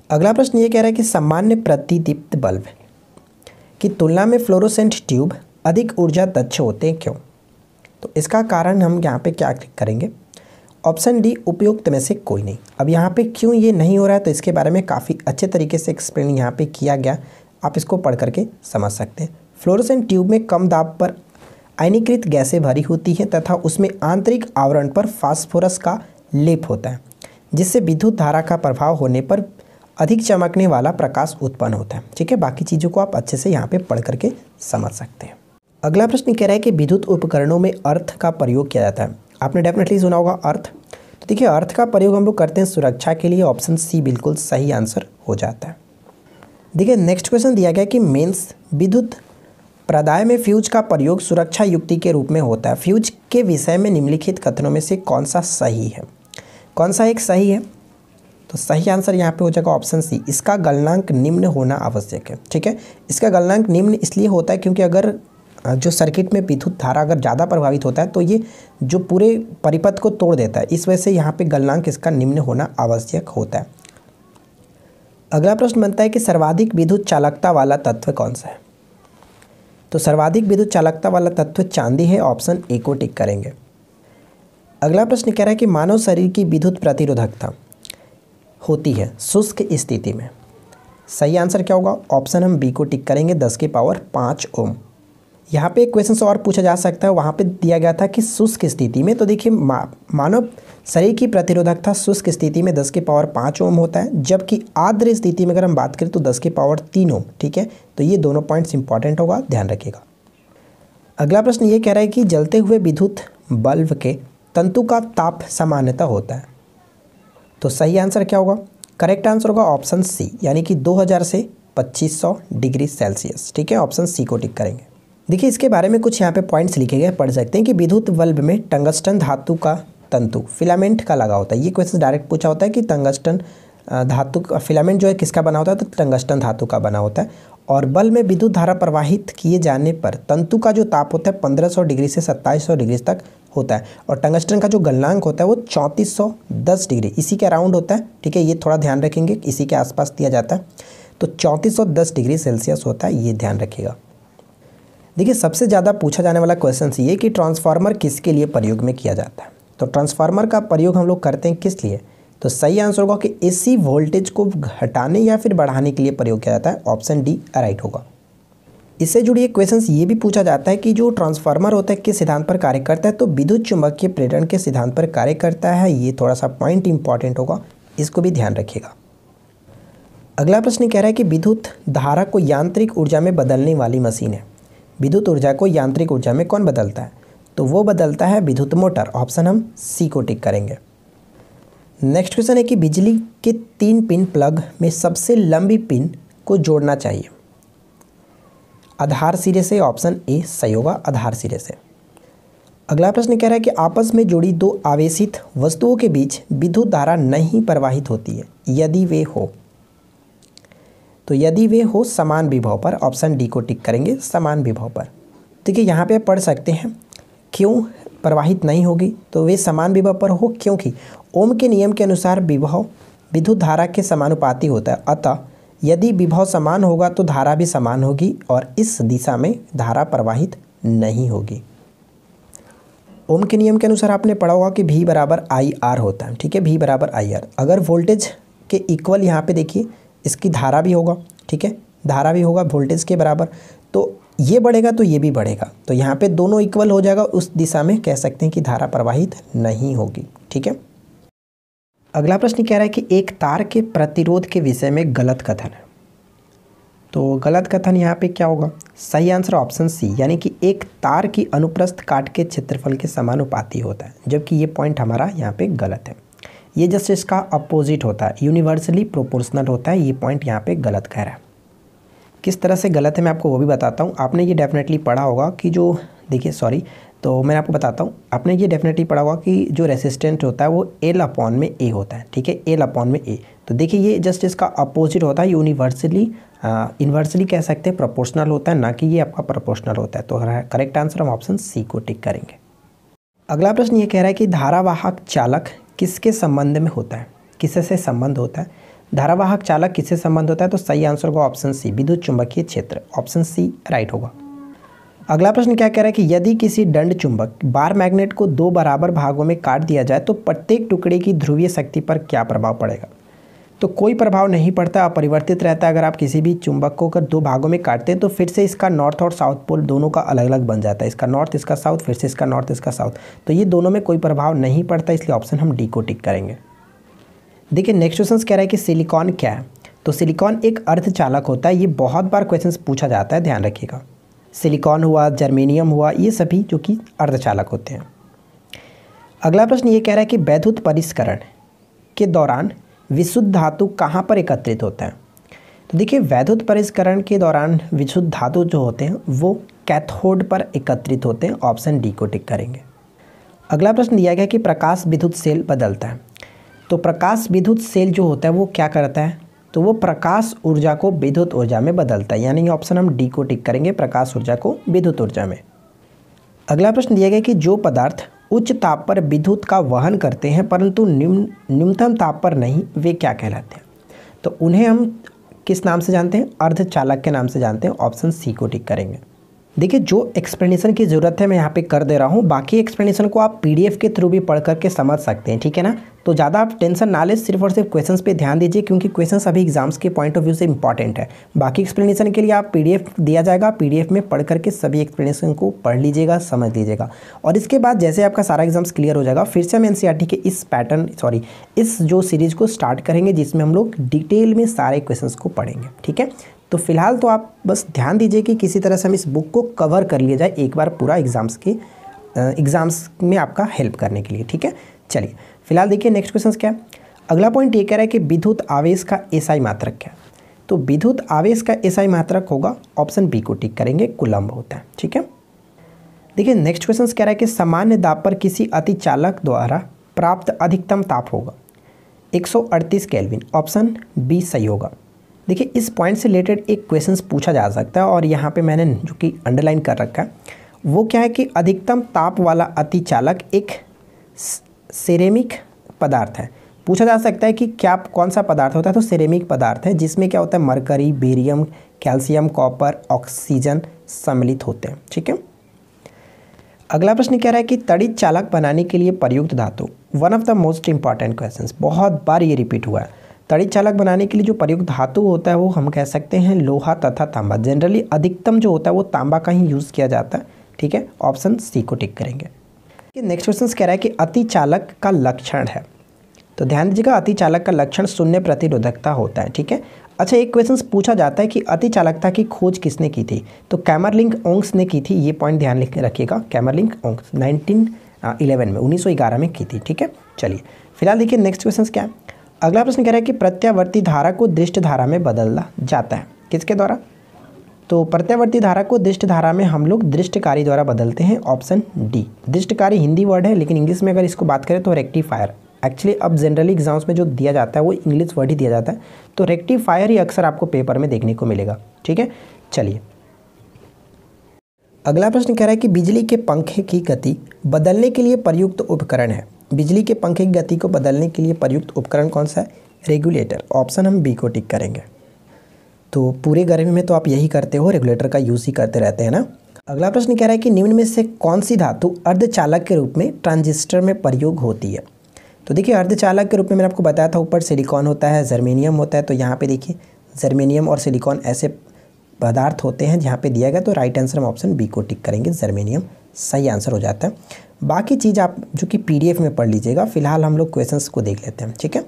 अगला प्रश्न ये कह रहा है कि सामान्य प्रतिदीप्त बल्ब की तुलना में फ्लोरोसेंट ट्यूब अधिक ऊर्जा दक्ष होते हैं, क्यों। तो इसका कारण हम यहाँ पे क्या करेंगे। ऑप्शन डी, उपयुक्त में से कोई नहीं। अब यहाँ पे क्यों ये नहीं हो रहा है तो इसके बारे में काफ़ी अच्छे तरीके से एक्सप्लेन यहाँ पे किया गया, आप इसको पढ़ करके समझ सकते हैं। फ्लोरोसेंट ट्यूब में कम दाब पर आयनीकृत गैसें भरी होती हैं तथा उसमें आंतरिक आवरण पर फास्फोरस का लेप होता है जिससे विद्युत धारा का प्रभाव होने पर अधिक चमकने वाला प्रकाश उत्पन्न होता है, ठीक है। बाकी चीज़ों को आप अच्छे से यहाँ पे पढ़ करके समझ सकते हैं। अगला प्रश्न कह रहा है कि विद्युत उपकरणों में अर्थ का प्रयोग किया जाता है। आपने डेफिनेटली सुना होगा अर्थ। तो देखिए अर्थ का प्रयोग हम लोग करते हैं सुरक्षा के लिए। ऑप्शन सी बिल्कुल सही आंसर हो जाता है। देखिए नेक्स्ट क्वेश्चन दिया गया कि मेंस विद्युत प्रदाय में फ्यूज का प्रयोग सुरक्षा युक्ति के रूप में होता है। फ्यूज के विषय में निम्नलिखित कथनों में से कौन सा सही है, कौन सा एक सही है। तो सही आंसर यहाँ पे हो जाएगा ऑप्शन सी, इसका गलनांक निम्न होना आवश्यक है, ठीक है। इसका गलनांक निम्न इसलिए होता है क्योंकि अगर जो सर्किट में विद्युत धारा अगर ज़्यादा प्रभावित होता है तो ये जो पूरे परिपथ को तोड़ देता है, इस वजह से यहाँ पे गलनांक इसका निम्न होना आवश्यक होता है। अगला प्रश्न बनता है कि सर्वाधिक विद्युत चालकता वाला तत्व कौन सा है। तो सर्वाधिक विद्युत चालकता वाला तत्व चांदी है। ऑप्शन ए को टिक करेंगे। अगला प्रश्न कह रहा है कि मानव शरीर की विद्युत प्रतिरोधकता होती है शुष्क स्थिति में। सही आंसर क्या होगा। ऑप्शन हम बी को टिक करेंगे, 10 की पावर 5 ओम। यहाँ पे एक क्वेश्चन और पूछा जा सकता है, वहाँ पे दिया गया था कि शुष्क स्थिति में। तो देखिए मानव शरीर की प्रतिरोधकता शुष्क स्थिति में 10 की पावर 5 ओम होता है, जबकि आर्द्र स्थिति में अगर हम बात करें तो 10 की पावर 3 ओम। ठीक है, तो ये दोनों पॉइंट्स इंपॉर्टेंट होगा, ध्यान रखिएगा। अगला प्रश्न ये कह रहा है कि जलते हुए विद्युत बल्ब के तंतु का ताप सामान्यतः होता है। तो सही आंसर क्या होगा? करेक्ट आंसर होगा ऑप्शन सी, यानी कि 2000 से 2500 डिग्री सेल्सियस। ठीक है, ऑप्शन सी को टिक करेंगे। देखिए इसके बारे में कुछ यहाँ पे पॉइंट्स लिखे गए, पढ़ सकते हैं कि विद्युत बल्ब में टंगस्टन धातु का तंतु फिलामेंट का लगा होता है। ये क्वेश्चन डायरेक्ट पूछा होता है कि टंगस्टन धातु का फिलामेंट जो है किसका बना होता है, तो टंगस्टन धातु का बना होता है। और बल्ब में विद्युत धारा प्रवाहित किए जाने पर तंतु का जो ताप होता है 1500 डिग्री से 2700 डिग्री तक होता है। और टंगस्टन का जो गलनांक होता है वो 3410 डिग्री, इसी के अराउंड होता है। ठीक है, ये थोड़ा ध्यान रखेंगे, इसी के आसपास दिया जाता है। तो 3410 डिग्री सेल्सियस होता है, ये ध्यान रखिएगा। देखिए सबसे ज़्यादा पूछा जाने वाला क्वेश्चन ये कि ट्रांसफार्मर किसके लिए प्रयोग में किया जाता है। तो ट्रांसफार्मर का प्रयोग हम लोग करते हैं किस लिए? तो सही आंसर होगा कि एसी वोल्टेज को घटाने या फिर बढ़ाने के लिए प्रयोग किया जाता है। ऑप्शन डी राइट होगा। इससे जुड़ी एक क्वेश्चन ये भी पूछा जाता है कि जो ट्रांसफार्मर होता है किस सिद्धांत पर कार्य करता है, तो विद्युत चुंबकीय प्रेरण के सिद्धांत पर कार्य करता है। ये थोड़ा सा पॉइंट इंपॉर्टेंट होगा, इसको भी ध्यान रखिएगा। अगला प्रश्न कह रहा है कि विद्युत धारा को यांत्रिक ऊर्जा में बदलने वाली मशीन है। विद्युत ऊर्जा को यांत्रिक ऊर्जा में कौन बदलता है? तो वो बदलता है विद्युत मोटर। ऑप्शन हम सी को टिक करेंगे। नेक्स्ट क्वेश्चन है कि बिजली के 3 पिन प्लग में सबसे लंबी पिन को जोड़ना चाहिए। आधार सिरे से। ऑप्शन ए सही होगा, आधार सिरे से। अगला प्रश्न कह रहा है कि आपस में जुड़ी 2 आवेशित वस्तुओं के बीच विद्युत धारा नहीं प्रवाहित होती है यदि वे हो। तो यदि वे हो समान विभव पर। ऑप्शन डी को टिक करेंगे, समान विभव पर। देखिए यहाँ पे पढ़ सकते हैं क्यों प्रवाहित नहीं होगी, तो वे समान विभव पर हो क्योंकि ओम के नियम के अनुसार विभव विद्युत धारा के समानुपाती होता है। अतः यदि विभव समान होगा तो धारा भी समान होगी और इस दिशा में धारा प्रवाहित नहीं होगी। ओम के नियम के अनुसार आपने पढ़ा होगा कि V बराबर आई आर होता है। ठीक है, V बराबर आई आर। अगर वोल्टेज के इक्वल यहाँ पे देखिए इसकी धारा भी होगा। ठीक है, धारा भी होगा वोल्टेज के बराबर, तो ये बढ़ेगा तो ये भी बढ़ेगा, तो यहाँ पे दोनों इक्वल हो जाएगा। उस दिशा में कह सकते हैं कि धारा प्रवाहित नहीं होगी। ठीक है, अगला प्रश्न कह रहा है कि एक तार के प्रतिरोध के विषय में गलत कथन है। तो गलत कथन यहाँ पे क्या होगा? सही आंसर ऑप्शन सी, यानी कि एक तार की अनुप्रस्थ काट के क्षेत्रफल के समानुपाती होता है, जबकि ये पॉइंट हमारा यहाँ पे गलत है। ये जस्ट इसका अपोजिट होता है, यूनिवर्सली प्रोपोर्शनल होता है। ये पॉइंट यहाँ पे गलत कह रहा है। किस तरह से गलत है मैं आपको वो भी बताता हूँ। आपने ये डेफिनेटली पढ़ा होगा कि जो देखिए तो मैं आपको बताता हूँ। आपने ये डेफिनेटली पढ़ा होगा कि जो रेसिस्टेंट होता है वो L अपॉन में A होता है। ठीक है, L अपॉन में A। तो देखिए ये जस्ट इसका अपोजिट होता है, यूनिवर्सली इन्वर्सली कह सकते हैं प्रोपोर्शनल होता है, ना कि ये आपका प्रोपोर्शनल होता है। तो करेक्ट आंसर हम ऑप्शन सी को टिक करेंगे। अगला प्रश्न ये कह रहा है कि धारावाहक चालक किसके संबंध में होता है, किससे से संबंध होता है? धारावाहक चालक किससे संबंध होता है? तो सही आंसर होगा ऑप्शन सी, विद्युत चुंबकीय क्षेत्र। ऑप्शन सी राइट होगा। अगला प्रश्न क्या कह रहा है कि यदि किसी दंड चुंबक बार मैग्नेट को 2 बराबर भागों में काट दिया जाए तो प्रत्येक टुकड़े की ध्रुवीय शक्ति पर क्या प्रभाव पड़ेगा? तो कोई प्रभाव नहीं पड़ता, अपरिवर्तित रहता है। अगर आप किसी भी चुंबक को अगर 2 भागों में काटते हैं तो फिर से इसका नॉर्थ और साउथ पोल दोनों का अलग अलग बन जाता है। इसका नॉर्थ, इसका साउथ, फिर से इसका नॉर्थ, इसका साउथ। तो ये दोनों में कोई प्रभाव नहीं पड़ता, इसलिए ऑप्शन हम डी को टिक करेंगे। देखिए नेक्स्ट क्वेश्चन कह रहा है कि सिलिकॉन क्या है? तो सिलिकॉन एक अर्धचालक होता है। ये बहुत बार क्वेश्चन पूछा जाता है, ध्यान रखिएगा। सिलिकॉन हुआ, जर्मेनियम हुआ, ये सभी जो कि अर्धचालक होते हैं। अगला प्रश्न ये कह रहा है कि वैद्युत परिष्करण के दौरान विशुद्ध धातु कहाँ पर एकत्रित होता है? तो देखिए वैद्युत परिष्करण के दौरान विशुद्ध धातु जो होते हैं वो कैथोड पर एकत्रित होते हैं। ऑप्शन डी को टिक करेंगे। अगला प्रश्न दिया गया कि प्रकाश विद्युत सेल बदलता है। तो प्रकाश विद्युत सेल जो होता है वो क्या करता है? तो वो प्रकाश ऊर्जा को विद्युत ऊर्जा में बदलता है, यानी ऑप्शन हम डी को टिक करेंगे, प्रकाश ऊर्जा को विद्युत ऊर्जा में। अगला प्रश्न दिया गया कि जो पदार्थ उच्च ताप पर विद्युत का वहन करते हैं परंतु न्यूनतम ताप पर नहीं, वे क्या कहलाते हैं? तो उन्हें हम किस नाम से जानते हैं? अर्धचालक के नाम से जानते हैं। ऑप्शन सी को टिक करेंगे। देखिए जो एक्सप्लेनेशन की ज़रूरत है मैं यहाँ पे कर दे रहा हूँ, बाकी एक्सप्लेनेशन को आप PDF के थ्रू भी पढ़ करके समझ सकते हैं। ठीक है ना, तो ज़्यादा आप टेंशन ना ले, सिर्फ और सिर्फ क्वेश्चंस पे ध्यान दीजिए, क्योंकि क्वेश्चंस अभी एग्जाम्स के पॉइंट ऑफ व्यू से इंपॉर्टेंट है। बाकी एक्सप्लेनेशन के लिए आप पीडीएफ दिया जाएगा, पीडीएफ में पढ़ करके सभी एक्सप्लेनेशन को पढ़ लीजिएगा, समझ लीजिएगा। और इसके बाद जैसे आपका सारा एग्जाम्स क्लियर हो जाएगा, फिर से हम एनसीईआरटी के इस जो सीरीज़ को स्टार्ट करेंगे, जिसमें हम लोग डिटेल में सारे क्वेश्चंस को पढ़ेंगे। ठीक है, तो फिलहाल तो आप बस ध्यान दीजिए कि किसी तरह से हम इस बुक को कवर कर लिया जाए एक बार पूरा एग्जाम्स में आपका हेल्प करने के लिए। ठीक है, चलिए फिलहाल देखिए नेक्स्ट क्वेश्चन क्या है। अगला पॉइंट ये कह रहा है कि विद्युत आवेश का एसआई मात्रक क्या है। तो विद्युत आवेश का एसआई मात्रक होगा, ऑप्शन बी को टिक करेंगे, कूलम्ब होता है। ठीक है, देखिए नेक्स्ट क्वेश्चन कह रहा है कि सामान्य दाब पर किसी अतिचालक द्वारा प्राप्त अधिकतम ताप होगा 138 केल्विन, ऑप्शन बी सही होगा। देखिए इस पॉइंट से रिलेटेड एक क्वेश्चन पूछा जा सकता है, और यहाँ पे मैंने जो कि अंडरलाइन कर रखा है वो क्या है कि अधिकतम ताप वाला अतिचालक एक सिरेमिक पदार्थ है। पूछा जा सकता है कि क्या कौन सा पदार्थ होता है, तो सिरेमिक पदार्थ है जिसमें क्या होता है, mercury, barium, calcium, copper, oxygen सम्मिलित होते हैं। ठीक है, अगला प्रश्न कह रहा है कि तड़ित चालक बनाने के लिए प्रयुक्त धातु, one of the most important questions, बहुत बार ये रिपीट हुआ है। तड़ित चालक बनाने के लिए जो प्रयुक्त धातु होता है वो हम कह सकते हैं लोहा तथा तांबा। जनरली अधिकतम जो होता है वो तांबा का ही यूज़ किया जाता है। ठीक है, ऑप्शन सी को टिक करेंगे। नेक्स्ट क्वेश्चन कह रहा है कि अतिचालक का लक्षण है, तो ध्यान दीजिएगा, अतिचालक का लक्षण शून्य प्रतिरोधकता होता है। ठीक है, अच्छा एक क्वेश्चन पूछा जाता है कि अतिचालकता की खोज किसने की थी, तो कैमरलिंक ओंग्स ने की थी। ये पॉइंट ध्यान लिख के रखिएगा, कैमरलिंक ओंग्स 1911 में की थी। ठीक है, चलिए फिलहाल देखिए नेक्स्ट क्वेश्चन क्या है। अगला प्रश्न कह रहा है कि प्रत्यावर्ती धारा को दृष्ट धारा में बदला जाता है, किसके द्वारा। तो प्रत्यावर्ती धारा को दृष्ट धारा में हम लोग दृष्टकारी द्वारा बदलते हैं, ऑप्शन डी। दृष्टकारी हिंदी वर्ड है, लेकिन इंग्लिश में अगर इसको बात करें तो रेक्टिफायर। एक्चुअली अब जनरली एग्जाम्स में जो दिया जाता है वो इंग्लिश वर्ड ही दिया जाता है, तो रेक्टिफायर ही अक्सर आपको पेपर में देखने को मिलेगा। ठीक है, चलिए अगला प्रश्न कह रहा है कि बिजली के पंखे की गति बदलने के लिए प्रयुक्त उपकरण है। बिजली के पंखे की गति को बदलने के लिए प्रयुक्त उपकरण कौन सा है, रेगुलेटर, ऑप्शन हम बी को टिक करेंगे। तो पूरे गर्मी में तो आप यही करते हो, रेगुलेटर का यूज़ ही करते रहते हैं ना। अगला प्रश्न कह रहा है कि निम्न में से कौन सी धातु अर्धचालक के रूप में ट्रांजिस्टर में प्रयोग होती है। तो देखिए अर्धचालक के रूप में मैंने आपको बताया था, ऊपर सिलिकॉन होता है, जर्मेनियम होता है। तो यहाँ पे देखिए जर्मेनियम और सिलिकॉन ऐसे पदार्थ होते हैं जहाँ पे दिया गया, तो राइट आंसर हम ऑप्शन बी को टिक करेंगे, जर्मेनियम सही आंसर हो जाता है। बाकी चीज़ आप जो कि पीडीएफ में पढ़ लीजिएगा, फिलहाल हम लोग क्वेश्चंस को देख लेते हैं। ठीक है,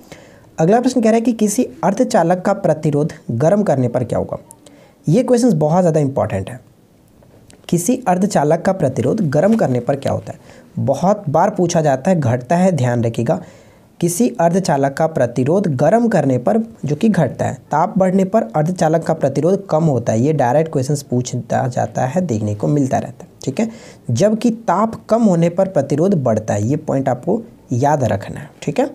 अगला प्रश्न कह रहा है कि किसी अर्धचालक का प्रतिरोध गर्म करने पर क्या होगा। ये क्वेश्चन बहुत ज़्यादा इंपॉर्टेंट है। किसी अर्धचालक का प्रतिरोध गर्म करने पर क्या होता है, बहुत बार पूछा जाता है, घटता है, ध्यान रखिएगा। किसी अर्धचालक का प्रतिरोध गर्म करने पर जो कि घटता है, ताप बढ़ने पर अर्धचालक का प्रतिरोध कम होता है। ये डायरेक्ट क्वेश्चंस पूछा जाता है, देखने को मिलता रहता है। ठीक है, जबकि ताप कम होने पर प्रतिरोध बढ़ता है। ये पॉइंट आपको याद रखना है। ठीक है,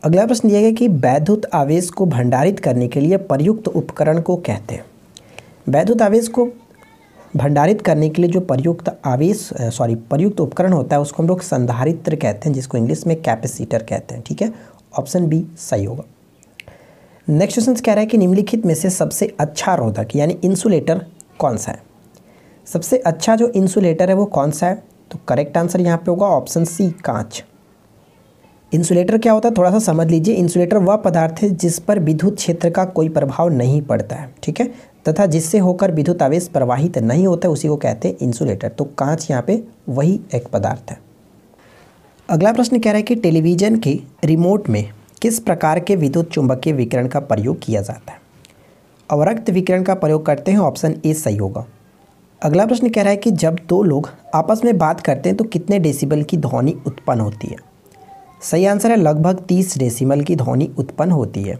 अगला प्रश्न दिया गया कि वैद्युत आवेश को भंडारित करने के लिए प्रयुक्त उपकरण को कहते हैं। वैद्युत आवेश को भंडारित करने के लिए जो प्रयुक्त उपकरण होता है उसको हम लोग संधारित्र कहते हैं, जिसको इंग्लिश में कैपेसिटर कहते हैं। ठीक है, ऑप्शन बी सही होगा। नेक्स्ट क्वेश्चन कह रहा है कि निम्नलिखित में से सबसे अच्छा रोधक यानी इंसुलेटर कौन सा है। सबसे अच्छा जो इंसुलेटर है वो कौन सा है, तो करेक्ट आंसर यहाँ पे होगा ऑप्शन सी, कांच। इंसुलेटर क्या होता है थोड़ा सा समझ लीजिए। इंसुलेटर वह पदार्थ है जिस पर विद्युत क्षेत्र का कोई प्रभाव नहीं पड़ता है, ठीक है, तथा जिससे होकर विद्युत आवेश प्रवाहित नहीं होता है, उसी को कहते हैं इंसुलेटर। तो कांच यहाँ पे वही एक पदार्थ है। अगला प्रश्न कह रहा है कि टेलीविज़न के रिमोट में किस प्रकार के विद्युत चुंबकीय विकिरण का प्रयोग किया जाता है। अवरक्त विकिरण का प्रयोग करते हैं, ऑप्शन ए सही होगा। अगला प्रश्न कह रहा है कि जब दो लोग आपस में बात करते हैं तो कितने डेसिबल की ध्वनि उत्पन्न होती है। सही आंसर है लगभग 30 डेसिबल की ध्वनि उत्पन्न होती है।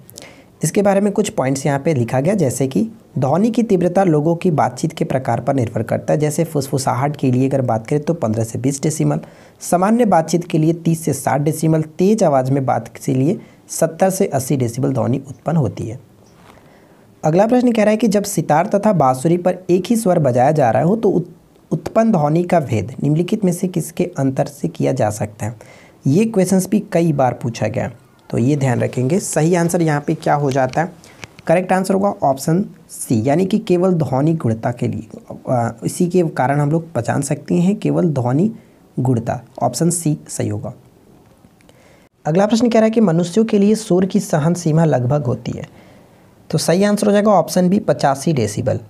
इसके बारे में कुछ पॉइंट्स यहाँ पे लिखा गया, जैसे कि ध्वनि की तीव्रता लोगों की बातचीत के प्रकार पर निर्भर करता है। जैसे फुसफुसाहट के लिए अगर बात करें तो 15 से 20 डेसिबल, सामान्य बातचीत के लिए 30 से 60 डेसिबल, तेज़ आवाज़ में बात के लिए 70 से 80 डेसिबल ध्वनि उत्पन्न होती है। अगला प्रश्न कह रहा है कि जब सितार तथा बांसुरी पर एक ही स्वर बजाया जा रहा हो तो उत्पन्न ध्वनि का भेद निम्नलिखित में से किसके अंतर से किया जा सकता है। ये क्वेश्चंस भी कई बार पूछा गया, तो ये ध्यान रखेंगे। सही आंसर यहाँ पे क्या हो जाता है, करेक्ट आंसर होगा ऑप्शन सी, यानी कि केवल ध्वनि गुणता के लिए। इसी के कारण हम लोग पहचान सकते हैं केवल ध्वनि गुणता, ऑप्शन सी सही होगा। अगला प्रश्न कह रहा है कि मनुष्यों के लिए शोर की सहन सीमा लगभग होती है। तो सही आंसर हो जाएगा ऑप्शन बी 85 डेसिबल।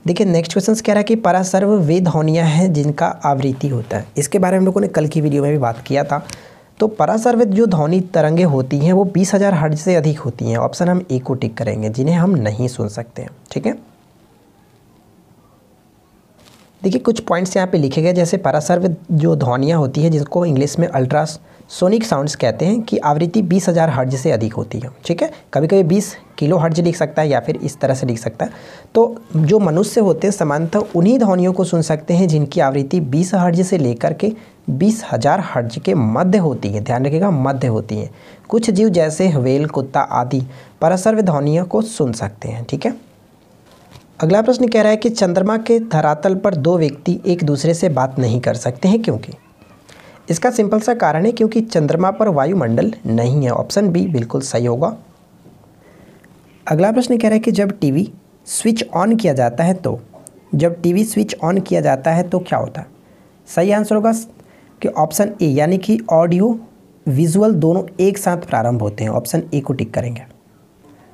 देखिए नेक्स्ट क्वेश्चन कह रहा है कि परासर्व वे ध्वनियाँ हैं जिनका आवृत्ति होता है। इसके बारे में हम लोगों ने कल की वीडियो में भी बात किया था। तो परासर्वित जो ध्वनि तरंगें होती हैं वो 20,000 हर्ट्ज से अधिक होती हैं। ऑप्शन हम ए को टिक करेंगे, जिन्हें हम नहीं सुन सकते हैं। ठीक है, देखिए कुछ पॉइंट्स यहाँ पे लिखे गए, जैसे परासर्वित जो ध्वनियाँ होती है जिसको इंग्लिश में अल्ट्रासोनिक साउंड्स कहते हैं, कि आवृत्ति 20,000 हर्ट्ज से अधिक होती है। ठीक है, कभी कभी 20 किलो हर्ट्ज लिख सकता है या फिर इस तरह से लिख सकता है। तो जो मनुष्य होते हैं सामान्यतः उन्हीं ध्वनियों को सुन सकते हैं जिनकी आवृत्ति 20 हर्ट्ज से लेकर के 20,000 हर्ट्ज के मध्य होती है। ध्यान रखिएगा, मध्य होती है। कुछ जीव जैसे व्हेल, कुत्ता आदि परासर्वित ध्वनियों को सुन सकते हैं। ठीक है, अगला प्रश्न कह रहा है कि चंद्रमा के धरातल पर दो व्यक्ति एक दूसरे से बात नहीं कर सकते हैं, क्योंकि? इसका सिंपल सा कारण है क्योंकि चंद्रमा पर वायुमंडल नहीं है। ऑप्शन बी बिल्कुल सही होगा। अगला प्रश्न कह रहा है कि जब टीवी स्विच ऑन किया जाता है तो क्या होता है? सही आंसर होगा कि ऑप्शन ए, यानी कि ऑडियो विजुअल दोनों एक साथ प्रारंभ होते हैं। ऑप्शन ए को टिक करेंगे।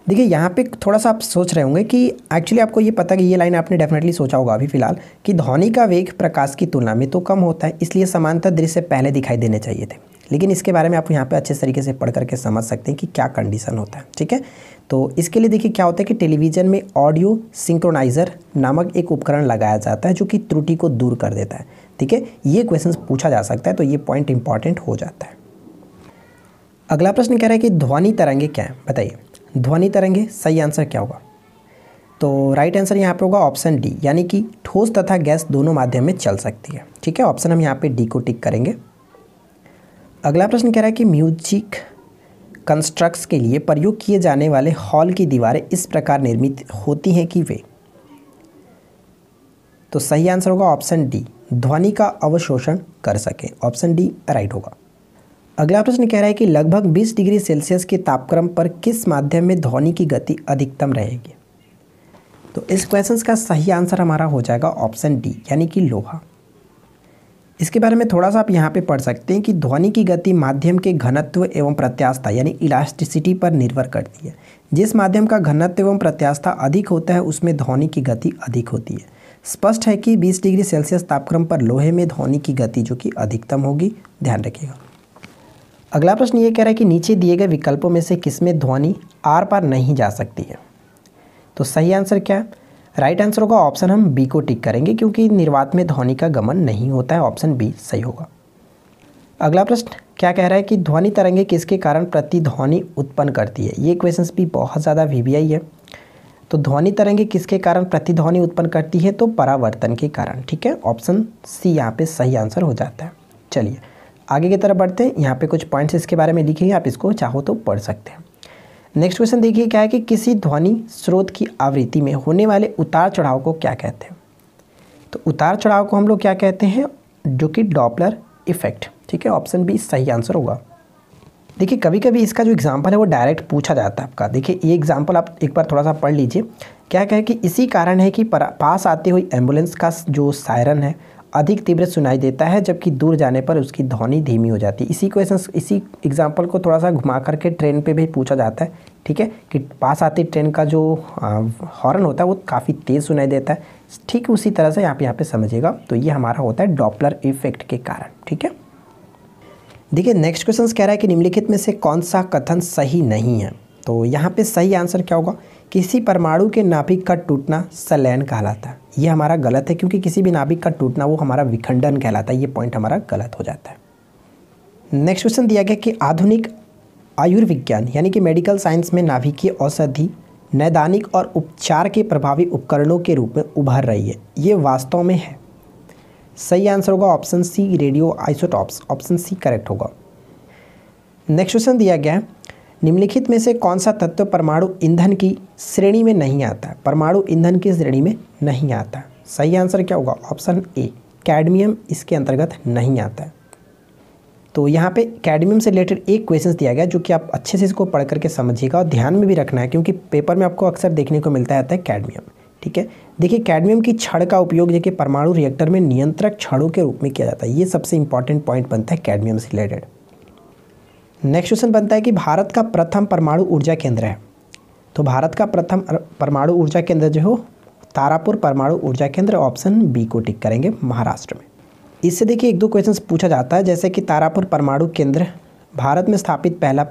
देखिए यहाँ पे थोड़ा सा आप सोच रहे होंगे कि एक्चुअली आपको ये पता कि ये लाइन आपने डेफिनेटली सोचा होगा अभी फ़िलहाल कि ध्वनि का वेग प्रकाश की तुलना में तो कम होता है, इसलिए समांतर दृश्य पहले दिखाई देने चाहिए थे। लेकिन इसके बारे में आप यहाँ पे अच्छे तरीके से पढ़ करके समझ सकते हैं कि क्या कंडीशन होता है। ठीक है, तो इसके लिए देखिए क्या होता है कि टेलीविज़न में ऑडियो सिंक्रोनाइज़र नामक एक उपकरण लगाया जाता है जो कि त्रुटि को दूर कर देता है। ठीक है, ये क्वेश्चन पूछा जा सकता है, तो ये पॉइंट इंपॉर्टेंट हो जाता है। अगला प्रश्न कह रहा है कि ध्वनि तरंगे क्या है? बताइए, ध्वनि तरंगे सही आंसर क्या होगा? तो राइट आंसर यहाँ पे होगा ऑप्शन डी, यानी कि ठोस तथा गैस दोनों माध्यम में चल सकती है। ठीक है, ऑप्शन हम यहाँ पे डी को टिक करेंगे। अगला प्रश्न कह रहा है कि म्यूजिक कंस्ट्रक्ट्स के लिए प्रयोग किए जाने वाले हॉल की दीवारें इस प्रकार निर्मित होती हैं कि वे? तो सही आंसर होगा ऑप्शन डी, ध्वनि का अवशोषण कर सकें। ऑप्शन डी राइट होगा। अगला प्रश्न कह रहा है कि लगभग 20 डिग्री सेल्सियस के तापक्रम पर किस माध्यम में ध्वनि की गति अधिकतम रहेगी? तो इस क्वेश्चन का सही आंसर हमारा हो जाएगा ऑप्शन डी, यानी कि लोहा। इसके बारे में थोड़ा सा आप यहाँ पे पढ़ सकते हैं कि ध्वनि की गति माध्यम के घनत्व एवं प्रत्यास्थता यानी इलास्टिसिटी पर निर्भर करती है। जिस माध्यम का घनत्व एवं प्रत्यास्थता अधिक होता है उसमें ध्वनि की गति अधिक होती है। स्पष्ट है कि 20 डिग्री सेल्सियस तापक्रम पर लोहे में ध्वनि की गति जो कि अधिकतम होगी। ध्यान रखिएगा। अगला प्रश्न ये कह रहा है कि नीचे दिए गए विकल्पों में से किसमें ध्वनि आर पार नहीं जा सकती है? तो सही आंसर क्या है? राइट आंसर होगा ऑप्शन हम बी को टिक करेंगे, क्योंकि निर्वात में ध्वनि का गमन नहीं होता है। ऑप्शन बी सही होगा। अगला प्रश्न क्या कह रहा है कि ध्वनि तरंगे किसके कारण प्रतिध्वनि उत्पन्न करती है? ये क्वेश्चन भी बहुत ज़्यादा वीवीआई है। तो ध्वनि तरंगे किसके कारण प्रतिध्वनि उत्पन्न करती है? तो परावर्तन के कारण। ठीक है, ऑप्शन सी यहाँ पे सही आंसर हो जाता है। चलिए आगे की तरफ बढ़ते हैं। यहाँ पे कुछ पॉइंट्स इसके बारे में लिखे हैं, आप इसको चाहो तो पढ़ सकते हैं। नेक्स्ट क्वेश्चन देखिए क्या है कि किसी ध्वनि स्रोत की आवृत्ति में होने वाले उतार चढ़ाव को क्या कहते हैं? तो उतार चढ़ाव को हम लोग क्या कहते हैं? जो कि डॉपलर इफेक्ट। ठीक है, ऑप्शन बी सही आंसर होगा। देखिए कभी कभी इसका जो एग्जाम्पल है वो डायरेक्ट पूछा जाता है आपका। देखिए ये एग्जाम्पल आप एक बार थोड़ा सा पढ़ लीजिए। क्या कहे कि इसी कारण है कि पास आती हुई एम्बुलेंस का जो सायरन है अधिक तीव्र सुनाई देता है, जबकि दूर जाने पर उसकी ध्वनि धीमी हो जाती है। इसी एग्जाम्पल को थोड़ा सा घुमा करके ट्रेन पे भी पूछा जाता है। ठीक है, कि पास आती ट्रेन का जो हॉर्न होता है वो काफ़ी तेज़ सुनाई देता है। ठीक उसी तरह से यहाँ पे समझिएगा। तो ये हमारा होता है डॉपलर इफेक्ट के कारण। ठीक है, देखिए नेक्स्ट क्वेश्चन कह रहा है कि निम्नलिखित में से कौन सा कथन सही नहीं है? तो यहाँ पे सही आंसर क्या होगा? किसी परमाणु के नाभिक का टूटना संलयन कहलाता है। ये हमारा गलत है, क्योंकि किसी भी नाभिक का टूटना वो हमारा विखंडन कहलाता है। ये पॉइंट हमारा गलत हो जाता है। नेक्स्ट क्वेश्चन दिया गया कि आधुनिक आयुर्विज्ञान यानी कि मेडिकल साइंस में नाभिकीय औषधि नैदानिक और उपचार के प्रभावी उपकरणों के रूप में उभर रही है। ये वास्तव में है? सही आंसर होगा option C, radio isotopes. Option C correct होगा। नेक्स्ट क्वेश्चन दिया गया है निम्नलिखित में से कौन सा तत्व परमाणु ईंधन की श्रेणी में नहीं आता है? परमाणु ईंधन की श्रेणी में नहीं आता है। सही आंसर क्या होगा? ऑप्शन ए, कैडमियम इसके अंतर्गत नहीं आता है। तो यहाँ पे कैडमियम से रिलेटेड एक क्वेश्चन दिया गया जो कि आप अच्छे से इसको पढ़ करके समझिएगा और ध्यान में भी रखना है, क्योंकि पेपर में आपको अक्सर देखने को मिलता है कैडमियम। ठीक है, देखिए कैडमियम की छड़ का उपयोग देखिए परमाणु रिएक्टर में नियंत्रक छड़ों के रूप में किया जाता है। ये सबसे इंपॉर्टेंट पॉइंट बनता है कैडमियम से रिलेटेड। नेक्स्ट क्वेश्चन बनता है कि भारत का प्रथम परमाणु ऊर्जा केंद्र है, तो भारत का प्रथम परमाणु ऊर्जा केंद्र जो हो तारापुर परमाणु ऊर्जा केंद्र, ऑप्शन बी को टिक करेंगे, महाराष्ट्र में। इससे देखिए एक दो क्वेश्चन पूछा जाता है, जैसे कि तारापुर परमाणु केंद्र भारत में स्थापित पहला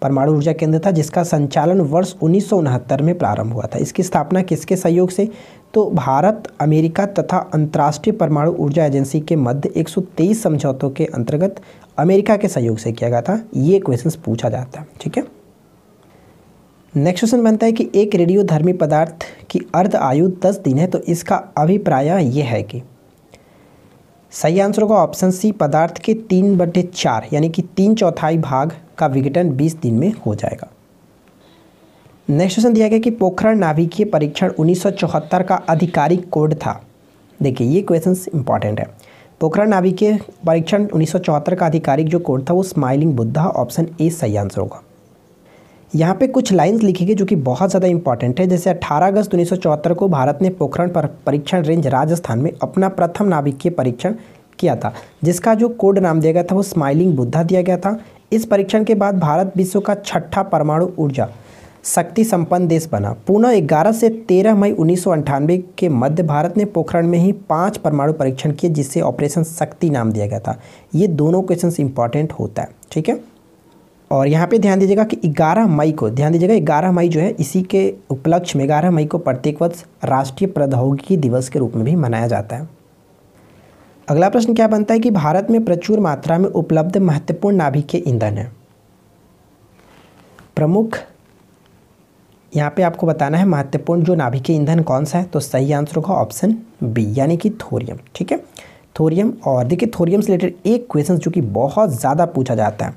परमाणु ऊर्जा केंद्र था जिसका संचालन वर्ष 1969 में प्रारंभ हुआ था। इसकी स्थापना किसके सहयोग से, तो भारत, अमेरिका तथा अंतर्राष्ट्रीय परमाणु ऊर्जा एजेंसी के मध्य 123 समझौतों के अंतर्गत अमेरिका के सहयोग से किया गया था। ये क्वेश्चन पूछा जाता है, ठीक है। नेक्स्ट क्वेश्चन बनता है कि एक रेडियोधर्मी पदार्थ की अर्ध आयु 10 दिन है, तो इसका अभिप्राय यह है कि सही आंसर होगा ऑप्शन सी, पदार्थ के 3/4 यानी कि 3/4 भाग का विघटन 20 दिन में हो जाएगा। नेक्स्ट क्वेश्चन दिया गया कि पोखरण नाभिकीय परीक्षण 1974 का आधिकारिक कोड था। देखिए ये क्वेश्चन इंपॉर्टेंट है। पोखरण नाभिकीय परीक्षण 1974 का आधिकारिक जो कोड था वो स्माइलिंग बुद्धा, ऑप्शन ए सही आंसर होगा। यहाँ पे कुछ लाइंस लिखी गई जो कि बहुत ज़्यादा इंपॉर्टेंट है। जैसे 18 अगस्त 1974 को भारत ने पोखरण पर परीक्षण रेंज राजस्थान में अपना प्रथम नाभिकीय परीक्षण किया था, जिसका जो कोड नाम दिया गया था वो स्माइलिंग बुद्धा दिया गया था। इस परीक्षण के बाद भारत विश्व का 6ठा परमाणु ऊर्जा शक्ति संपन्न देश बना। पुनः 11 से 13 मई 1998 के मध्य भारत ने पोखरण में ही 5 परमाणु परीक्षण किए, जिससे ऑपरेशन शक्ति नाम दिया गया था। ये दोनों क्वेश्चन इंपॉर्टेंट होता है, ठीक है। और यहाँ पे ध्यान दीजिएगा कि 11 मई को, ध्यान दीजिएगा 11 मई जो है इसी के उपलक्ष्य में 11 मई को प्रत्येक वर्ष राष्ट्रीय प्रौद्योगिकी दिवस के रूप में भी मनाया जाता है। अगला प्रश्न क्या बनता है कि भारत में प्रचुर मात्रा में उपलब्ध महत्वपूर्ण नाभिकीय ईंधन है। प्रमुख यहाँ पे आपको बताना है महत्वपूर्ण जो नाभिकीय ईंधन कौन सा है, तो सही आंसर होगा ऑप्शन बी यानी कि थोरियम, ठीक है, थोरियम। और देखिए थोरियम से रिलेटेड एक क्वेश्चन जो कि बहुत ज़्यादा पूछा जाता है,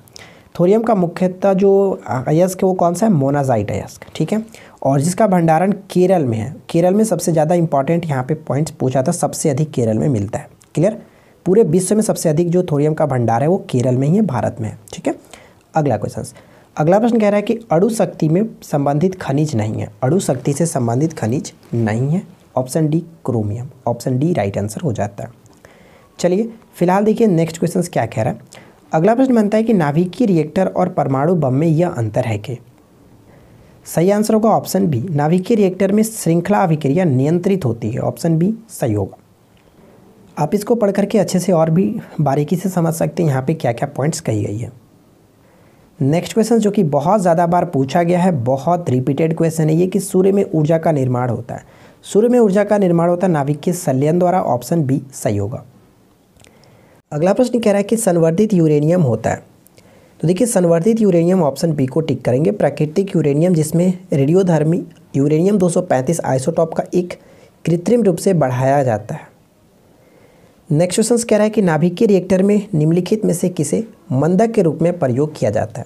थोरियम का मुख्यतः जो अयस्क है वो कौन सा है, मोनाजाइट अयस्क, ठीक है। और जिसका भंडारण केरल में है। केरल में सबसे ज़्यादा इंपॉर्टेंट यहाँ पे पॉइंट्स पूछा था, सबसे अधिक केरल में मिलता है, क्लियर। पूरे विश्व में सबसे अधिक जो थोरियम का भंडार है वो केरल में ही है, भारत में है, ठीक है। अगला क्वेश्चन, अगला प्रश्न कह रहा है कि अणु शक्ति में संबंधित खनिज नहीं है। अणु शक्ति से संबंधित खनिज नहीं है, option D chromium, option D right answer हो जाता है। चलिए फिलहाल देखिए नेक्स्ट क्वेश्चन क्या कह रहा है। अगला प्रश्न बनता है कि नाभिकीय रिएक्टर और परमाणु बम में यह अंतर है कि सही आंसर होगा ऑप्शन बी, नाभिकीय रिएक्टर में श्रृंखला अभिक्रिया नियंत्रित होती है, ऑप्शन बी सही होगा। आप इसको पढ़ करके अच्छे से और भी बारीकी से समझ सकते हैं यहाँ पे क्या क्या पॉइंट्स कही गई है। नेक्स्ट क्वेश्चन जो कि बहुत ज़्यादा बार पूछा गया है, बहुत रिपीटेड क्वेश्चन है ये, कि सूर्य में ऊर्जा का निर्माण होता है। सूर्य में ऊर्जा का निर्माण होता है नाभिकीय संलयन द्वारा, ऑप्शन बी सही होगा। अगला प्रश्न कह रहा है कि संवर्धित यूरेनियम होता है, तो देखिए संवर्धित यूरेनियम ऑप्शन बी को टिक करेंगे। प्राकृतिक यूरेनियम जिसमें रेडियोधर्मी यूरेनियम 235 आइसोटॉप का एक कृत्रिम रूप से बढ़ाया जाता है। नेक्स्ट क्वेश्चन कह रहा है कि नाभिकीय रिएक्टर में निम्नलिखित में से किसे मंदक के रूप में प्रयोग किया जाता है।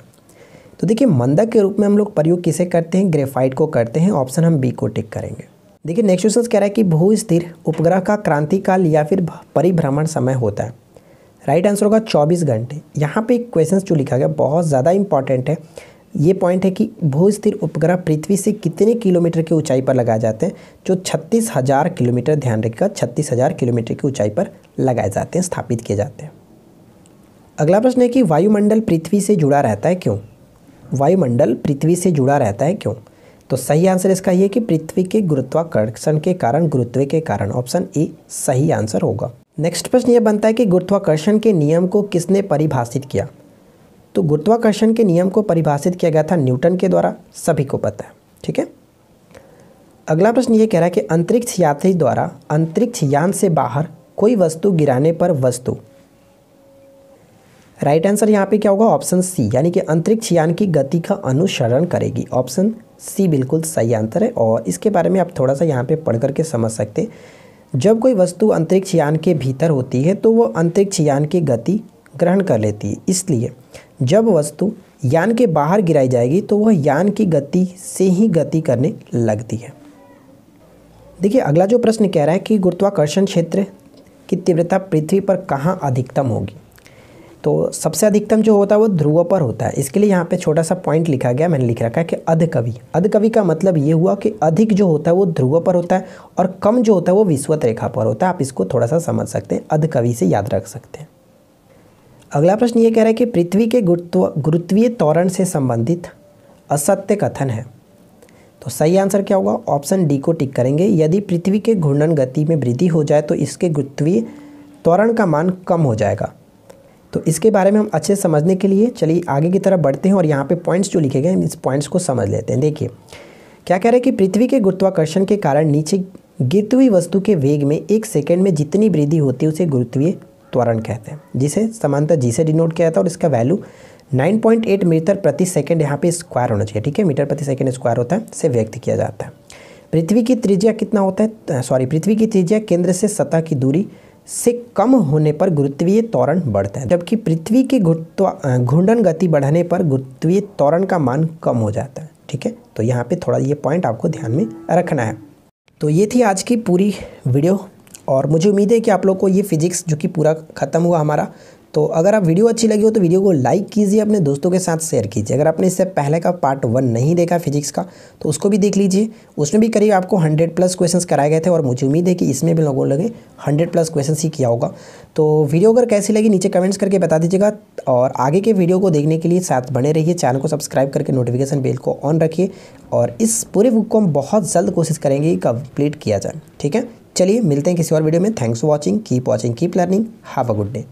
तो देखिए मंदक के रूप में हम लोग प्रयोग किसे करते हैं, ग्रेफाइट को करते हैं, ऑप्शन हम बी को टिक करेंगे। देखिए नेक्स्ट क्वेश्चन कह रहा है कि भू स्थिर उपग्रह का क्रांतिकाल या फिर परिभ्रमण समय होता है। राइट आंसर होगा 24 घंटे। यहाँ पे एक क्वेश्चन जो लिखा गया बहुत ज़्यादा इंपॉर्टेंट है। ये पॉइंट है कि भू स्थिर उपग्रह पृथ्वी से कितने किलोमीटर की ऊंचाई पर लगाए जाते हैं, जो 36,000 किलोमीटर, ध्यान रखिएगा 36,000 किलोमीटर की ऊंचाई पर लगाए जाते हैं, स्थापित किए जाते हैं। अगला प्रश्न है कि वायुमंडल पृथ्वी से जुड़ा रहता है क्यों। वायुमंडल पृथ्वी से जुड़ा रहता है क्यों, तो सही आंसर इसका ये कि पृथ्वी के गुरुत्वाकर्षण के कारण, गुरुत्व के कारण, ऑप्शन ए सही आंसर होगा। नेक्स्ट प्रश्न ये बनता है कि गुरुत्वाकर्षण के नियम को किसने परिभाषित किया। तो गुरुत्वाकर्षण के नियम को परिभाषित किया गया था न्यूटन के द्वारा, सभी को पता है, ठीक है। अगला प्रश्न ये कह रहा है कि अंतरिक्ष यात्री द्वारा अंतरिक्ष यान से बाहर कोई वस्तु गिराने पर वस्तु, राइट आंसर यहाँ पे क्या होगा, ऑप्शन सी, यानी कि अंतरिक्ष यान की गति का अनुसरण करेगी, ऑप्शन सी बिल्कुल सही आंसर है। और इसके बारे में आप थोड़ा सा यहाँ पे पढ़ करके समझ सकते हैं। जब कोई वस्तु अंतरिक्ष यान के भीतर होती है तो वो अंतरिक्ष यान की गति ग्रहण कर लेती है, इसलिए जब वस्तु यान के बाहर गिराई जाएगी तो वह यान की गति से ही गति करने लगती है। देखिए अगला जो प्रश्न कह रहा है कि गुरुत्वाकर्षण क्षेत्र की तीव्रता पृथ्वी पर कहाँ अधिकतम होगी। तो सबसे अधिकतम जो होता है वो ध्रुव पर होता है। इसके लिए यहाँ पे छोटा सा पॉइंट लिखा गया, मैंने लिख रखा है कि अधकवि। अधकवि का मतलब ये हुआ कि अधिक जो होता है वो ध्रुव पर होता है और कम जो होता है वो विषुवत रेखा पर होता है। आप इसको थोड़ा सा समझ सकते हैं, अधकवि से याद रख सकते हैं। अगला प्रश्न ये कह रहा है कि पृथ्वी के गुरुत्वीय त्वरण से संबंधित असत्य कथन है। तो सही आंसर क्या होगा? ऑप्शन डी को टिक करेंगे। यदि पृथ्वी के घूर्णन गति में वृद्धि हो जाए तो इसके गुरुत्वीय त्वरण का मान कम हो जाएगा। तो इसके बारे में हम अच्छे से समझने के लिए चलिए आगे की तरफ बढ़ते हैं और यहाँ पे पॉइंट्स जो लिखे गए हैं इस पॉइंट्स को समझ लेते हैं। देखिए क्या कह रहे हैं कि पृथ्वी के गुरुत्वाकर्षण के कारण नीचे गिरती हुई वस्तु के वेग में 1 सेकंड में जितनी वृद्धि होती है उसे गुरुत्वीय त्वरण कहते हैं, जिसे समानतः जी से डिनोट किया जाता है और इसका वैल्यू 9.8 मीटर प्रति सेकंड यहाँ पे स्क्वायर होना चाहिए। ठीक है, मीटर प्रति सेकंड स्क्वायर होता है, से व्यक्त किया जाता है। पृथ्वी की त्रिज्या कितना होता है? पृथ्वी की त्रिज्या केंद्र से सतह की दूरी से कम होने पर गुरुत्वीय त्वरण बढ़ता है, जबकि पृथ्वी की घूर्णन गति बढ़ने पर गुरुत्वीय त्वरण का मान कम हो जाता है। ठीक है, तो यहाँ पे थोड़ा ये पॉइंट आपको ध्यान में रखना है। तो ये थी आज की पूरी वीडियो और मुझे उम्मीद है कि आप लोग को ये फिजिक्स जो कि पूरा ख़त्म हुआ हमारा। तो अगर आप वीडियो अच्छी लगी हो तो वीडियो को लाइक कीजिए, अपने दोस्तों के साथ शेयर कीजिए। अगर आपने इससे पहले का पार्ट 1 नहीं देखा फिजिक्स का तो उसको भी देख लीजिए, उसमें भी करीब आपको 100+ क्वेश्चंस कराए गए थे और मुझे उम्मीद है कि इसमें भी लोगों ने 100+ क्वेश्चंस ही किया होगा। तो वीडियो अगर कैसी लगी नीचे कमेंट्स करके बता दीजिएगा और आगे के वीडियो को देखने के लिए साथ बने रहिए। चैनल को सब्सक्राइब करके नोटिफिकेशन बेल को ऑन रखिए और इस पूरे बुक को हम बहुत जल्द कोशिश करेंगे कि कंप्लीट किया जाए। ठीक है, चलिए मिलते हैं किसी और वीडियो में। Thanks for watching, keep watching, keep learning, have a good day.